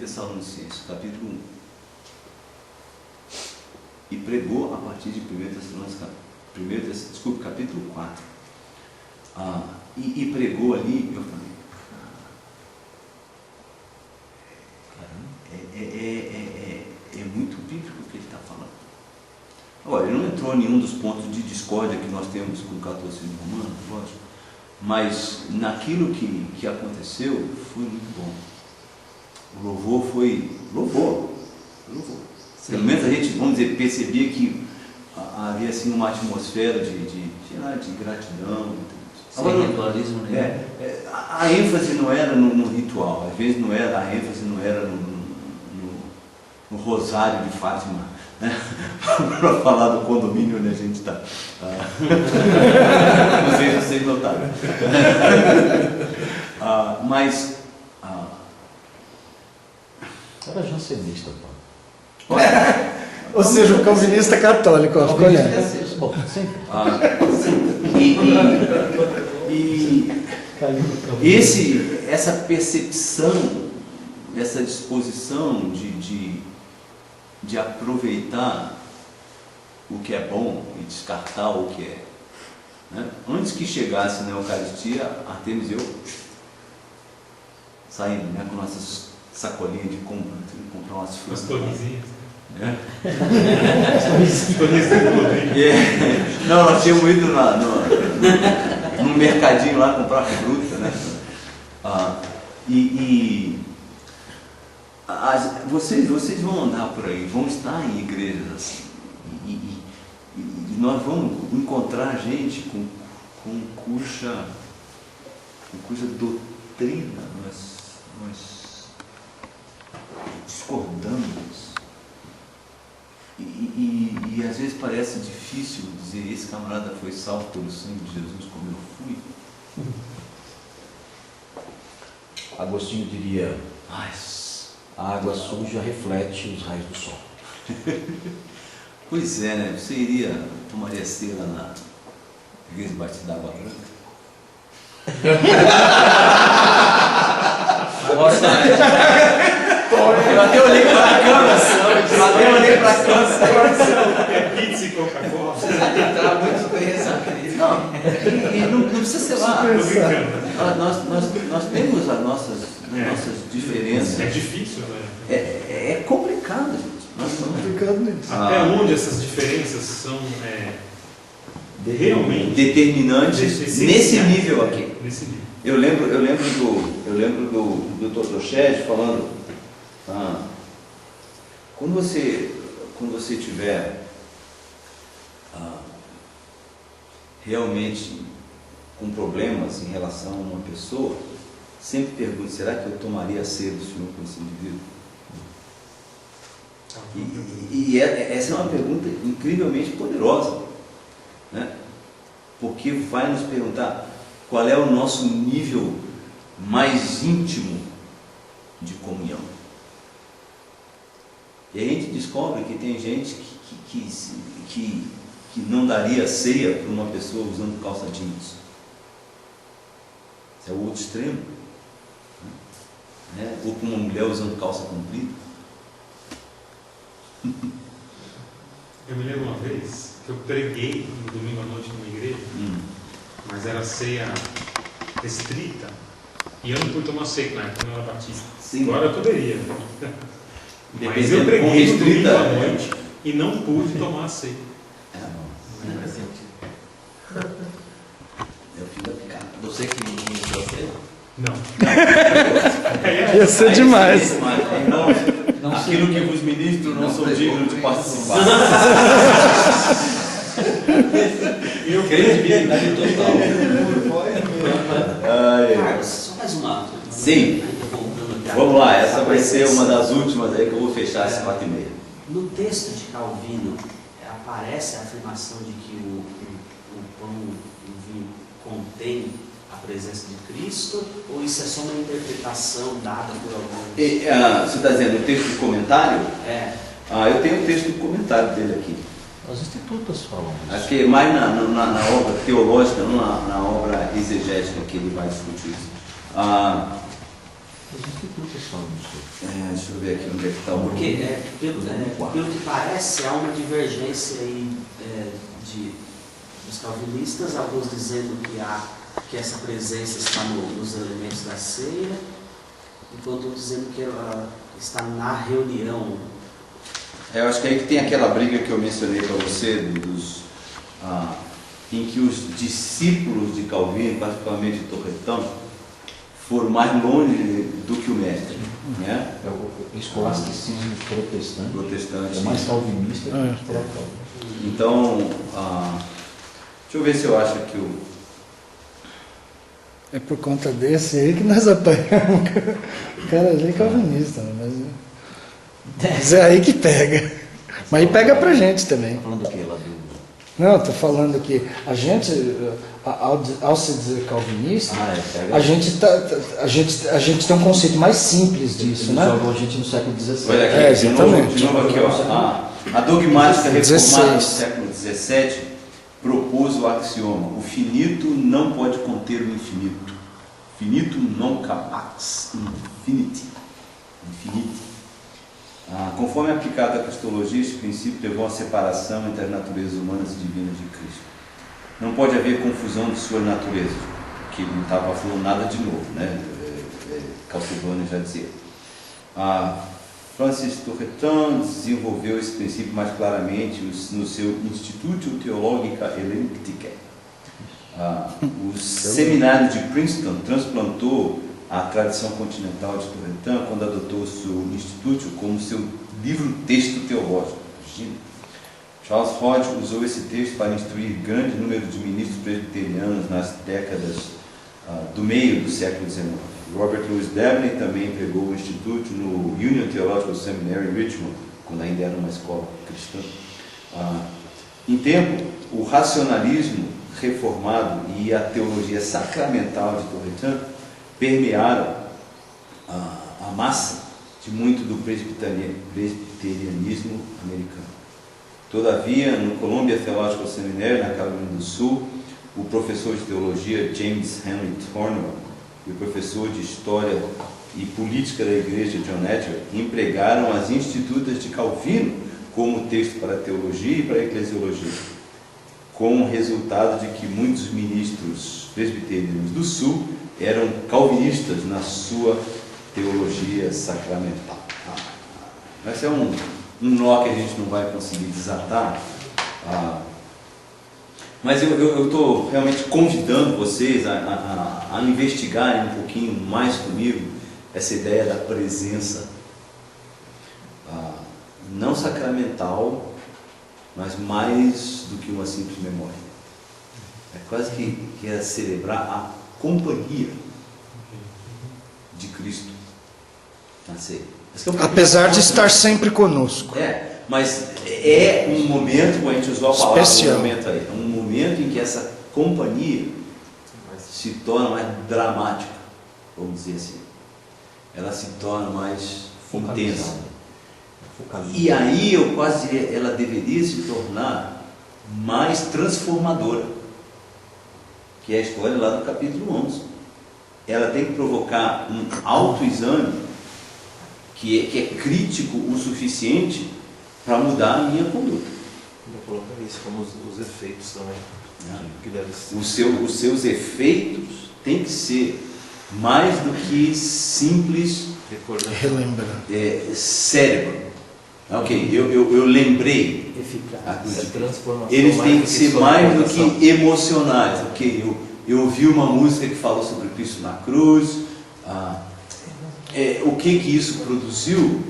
Tessalonicenses, capítulo 1. E pregou a partir de 1 Tessalonicenses, capítulo 4. E pregou ali, eu falei, é muito bíblico o que ele está falando. Agora, ele não entrou em nenhum dos pontos de discórdia que nós temos com o catolicismo romano, lógico, mas naquilo que aconteceu foi muito bom. O louvor foi louvor. Pelo menos a gente, vamos dizer, percebia que havia assim uma atmosfera de gratidão. Sem ritualismo, né? A ênfase não era no ritual, às vezes a ênfase não era no rosário de Fátima, né? Para falar do condomínio onde a gente está. Não sei se vocês notaram. Mas era jansenista, pô. Ou seja, um calvinista católico, ó, ficou olhando. Bom, sempre. Essa percepção, essa disposição de aproveitar o que é bom e descartar o que é, né? Antes que chegasse na Eucaristia, Artemis e eu saímos, né, com nossas sacolinhas de compra, comprar umas frutas. Né? Não, nós tínhamos ido no mercadinho lá comprar fruta, né? Vocês vão andar por aí, vão estar em igrejas assim, e nós vamos encontrar gente com cuja doutrina nós discordamos. E às vezes parece difícil dizer, esse camarada foi salvo pelo sangue de Jesus como eu fui. Agostinho diria, a água suja reflete os raios do sol. Pois é, né? Você tomaria cera na Igreja Batista da Água Branca? Nossa, eu até olhei para a câmera. Pizza e Coca-Cola. Vocês vão entrar muito bem essa crise. Não precisa ser lá. Nós temos as nossas diferenças. É difícil, né? É complicado, gente. Até onde essas diferenças são realmente determinantes nesse nível aqui. Nesse nível. Eu lembro do Dr. Shed falando, quando você tiver realmente com problemas em relação a uma pessoa, sempre pergunte, será que eu tomaria a ceia do Senhor com esse indivíduo? Essa é uma pergunta incrivelmente poderosa, né? Porque vai nos perguntar qual é o nosso nível mais íntimo de comunhão. E a gente descobre que tem gente que não daria ceia para uma pessoa usando calça jeans. Esse é o outro extremo, né? Ou para uma mulher usando calça comprida. Eu me lembro uma vez que eu preguei no domingo à noite numa igreja, mas era ceia restrita, e eu não pude tomar ceia na época, eu não era batista. Sim. Agora eu poderia. Mas eu preguei no domingo à noite e não pude tomar ceia. Eu fiz a picada. Você que me iniciou a ceia? Não. Ia ser demais. Não, aquilo que vos ministro não sou digno de participar. Eu credibilidade total. Só mais uma. Sim. Vamos lá, essa vai ser uma das últimas aí que eu vou fechar às 4h30. No texto de Calvino aparece a afirmação de que o pão e o vinho contém a presença de Cristo, ou isso é só uma interpretação dada por alguns? Você está dizendo o texto de comentário? Eu tenho o texto de comentário dele aqui. As institutas falam isso. Aqui, mais na obra teológica, não na obra exegética que ele vai discutir isso. Os institutos são isso. Deixa eu ver aqui onde é que está o... Porque, pelo que parece, há uma divergência aí dos calvinistas, alguns dizendo que essa presença está nos elementos da ceia, enquanto outros dizendo que ela está na reunião. Eu acho que aí que tem aquela briga que eu mencionei para você, em que os discípulos de Calvino, particularmente de Torretão, foram mais longe do que o mestre. Né? É o escolasticismo protestante. É mais calvinista que o protestante. Então, deixa eu ver se eu acho que o... É por conta desse aí que nós apanhamos. O cara ali é calvinista, mas é aí que pega. Mas aí pega pra gente também. Tá falando do que lá do... Não, estou falando que a gente, ao se dizer calvinista, pega... a gente tem um conceito mais simples disso, né? Jogou a gente no século XVII. Olha aqui, exatamente. De novo aqui, ó. A dogmática reformada do século XVII propôs o axioma: o finito não pode conter o infinito. Finito non capax infiniti. Conforme aplicado à cristologia, este princípio levou a separação entre as naturezas humanas e divinas de Cristo. Não pode haver confusão de sua natureza, que ele não estava falando nada de novo, né? Calcedônio já dizia. Francis Turretin desenvolveu esse princípio mais claramente no seu Instituto Theologica Elliptica. O seminário de Princeton transplantou a tradição continental de Turretin quando adotou o seu Instituto como seu livro-texto teológico. Charles Hodge usou esse texto para instruir grande número de ministros presbiterianos nas décadas do meio do século XIX. Robert Louis Dabney também empregou o Instituto no Union Theological Seminary em Richmond, quando ainda era uma escola cristã. Em tempo, o racionalismo reformado e a teologia sacramental de Turretin permearam a massa de muito do presbiterianismo americano. Todavia, no Columbia Theological Seminary, na Carolina do Sul, o professor de teologia James Henry Thornwell e o professor de história e política da igreja John Edgeworth empregaram as institutas de Calvino como texto para a teologia e para a eclesiologia, com o resultado de que muitos ministros presbiterianos do Sul eram calvinistas na sua teologia sacramental. Esse é um nó que a gente não vai conseguir desatar, mas eu estou realmente convidando vocês a investigarem um pouquinho mais comigo essa ideia da presença não sacramental, mas mais do que uma simples memória. É quase que é celebrar a companhia de Cristo na ceia. Apesar de estar sempre conosco. Mas é um momento, como a gente usou a palavra, especial. Um momento aí, é um momento em que essa companhia se torna mais dramática, vamos dizer assim. Ela se torna mais intensa. E aí eu quase diria, ela deveria se tornar mais transformadora, que é a história lá do capítulo 11. Ela tem que provocar um autoexame que é crítico o suficiente para mudar a minha conduta. Ainda coloca isso como os efeitos também. Que deve ser. Os seus efeitos têm que ser mais do que simples relembrar. Cérebro. Ok, eu lembrei. Eles têm que ser mais do que emocionais. Ok, eu ouvi uma música que falou sobre Cristo na cruz. O que isso produziu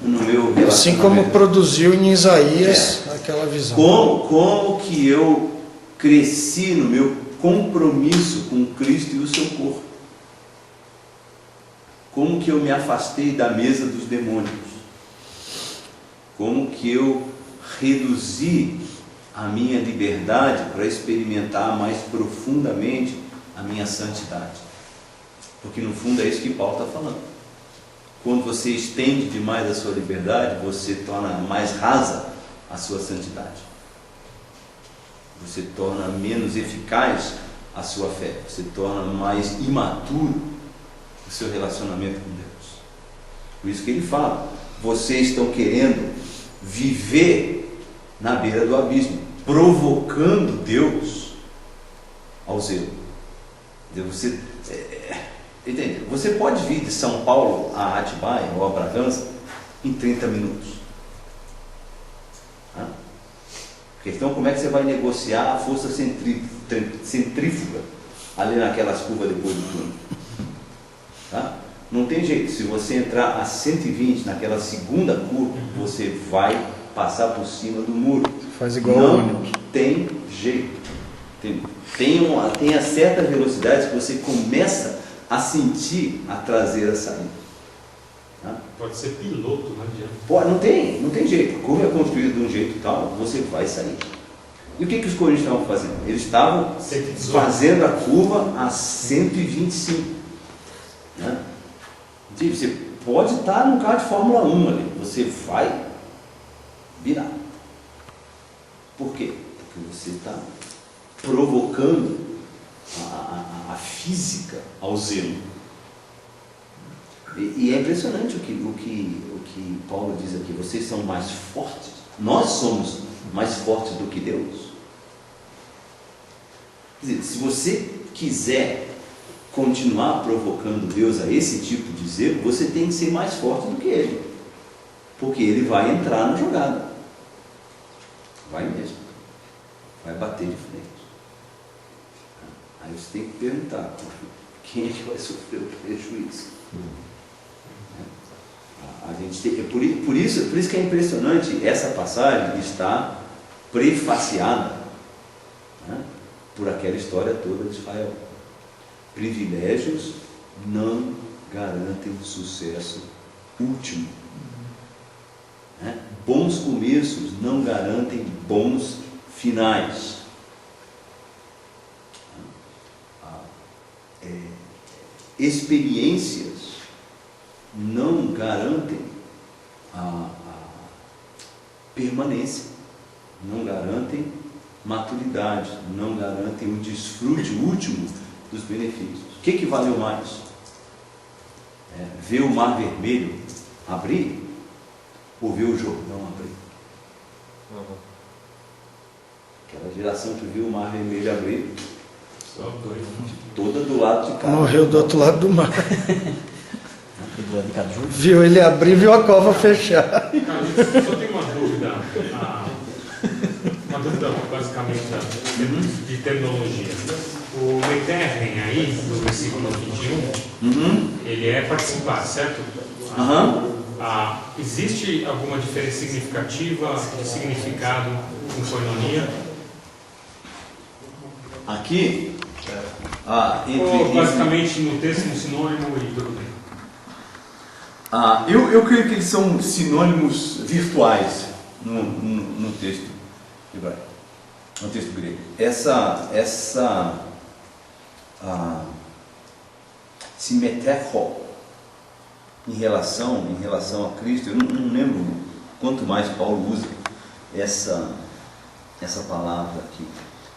no meu relacionamento? Assim como produziu em Isaías aquela visão. Como que eu cresci no meu compromisso com Cristo e o seu corpo? Como que eu me afastei da mesa dos demônios? Como que eu reduzi a minha liberdade para experimentar mais profundamente a minha santidade? Porque no fundo é isso que Paulo está falando. Quando você estende demais a sua liberdade, você torna mais rasa a sua santidade. Você torna menos eficaz a sua fé. Você torna mais imaturo o seu relacionamento com Deus. Por isso que ele fala, vocês estão querendo viver na beira do abismo, provocando Deus ao zelo. Você, entende? Você pode vir de São Paulo a Atibaia ou a Bragança em 30 minutos. Tá? Então, como é que você vai negociar a força centrífuga ali naquelas curvas depois do túnel? Tá? Não tem jeito. Se você entrar a 120 naquela segunda curva, você vai passar por cima do muro. Faz igual não o ônibus. Tem jeito. Tem a certa velocidade que você começa a sentir a traseira saindo. Tá? Pode ser piloto, não adianta. Não tem jeito. A curva é construída de um jeito tal, você vai sair. E o que os coríntios estavam fazendo? Eles estavam fazendo a curva a 125. Né? Você pode estar num carro de Fórmula 1 ali, você vai virar. Por quê? Porque você está provocando a física ao zelo. E é impressionante o que Paulo diz aqui, vocês são mais fortes, nós somos mais fortes do que Deus. Quer dizer, se você quiser continuar provocando Deus a esse tipo de zelo, você tem que ser mais forte do que Ele, porque Ele vai entrar na jogada, vai mesmo, vai bater de frente. Aí você tem que perguntar, quem é que vai sofrer o prejuízo? A gente tem, por isso que é impressionante, essa passagem está prefaciada, né, por aquela história toda de Israel. Privilégios não garantem sucesso último. Né? Bons começos não garantem bons finais. Experiências não garantem a permanência, não garantem maturidade, não garantem o desfrute último dos benefícios. O que valeu mais? Ver o Mar Vermelho abrir ou ver o Jordão abrir? Aquela geração que viu o Mar Vermelho abrir, toda do lado de cá. Morreu do outro lado do mar. Do lado de Caju. Viu ele abrir, viu a cova fechar. Cara, só tenho uma dúvida. Uma dúvida basicamente de terminologia. O meterrem aí, do versículo 21, ele é participar, certo? Existe alguma diferença significativa de significado com koinonia? Aqui, ou basicamente no texto um sinônimo e tudo bem? Eu creio que eles são sinônimos virtuais no texto hebraico, no texto grego. Simetecho, em relação a Cristo, eu não lembro quanto mais Paulo usa essa palavra aqui,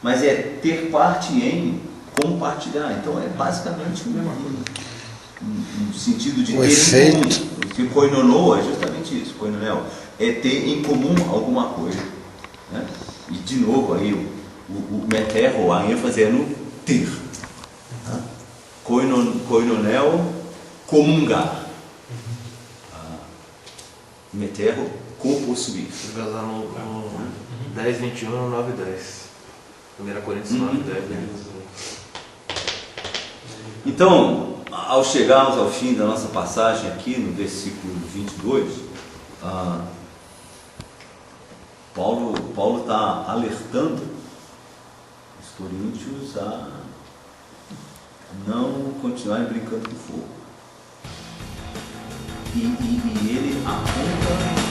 mas é ter parte em compartilhar. Então é basicamente um sentido de ter em comum. O koinono é justamente isso. Koinonel é ter em comum alguma coisa, né? E de novo aí o meterro, a ênfase é no ter. Koinonel, comungar. Meterro, compossuir. Vai lá no 10, 21 e 9, 10. 1 Coríntios 9, 10. Então, ao chegarmos ao fim da nossa passagem aqui, no versículo 22, Paulo está alertando os coríntios a não continuarem brincando com fogo. E ele aponta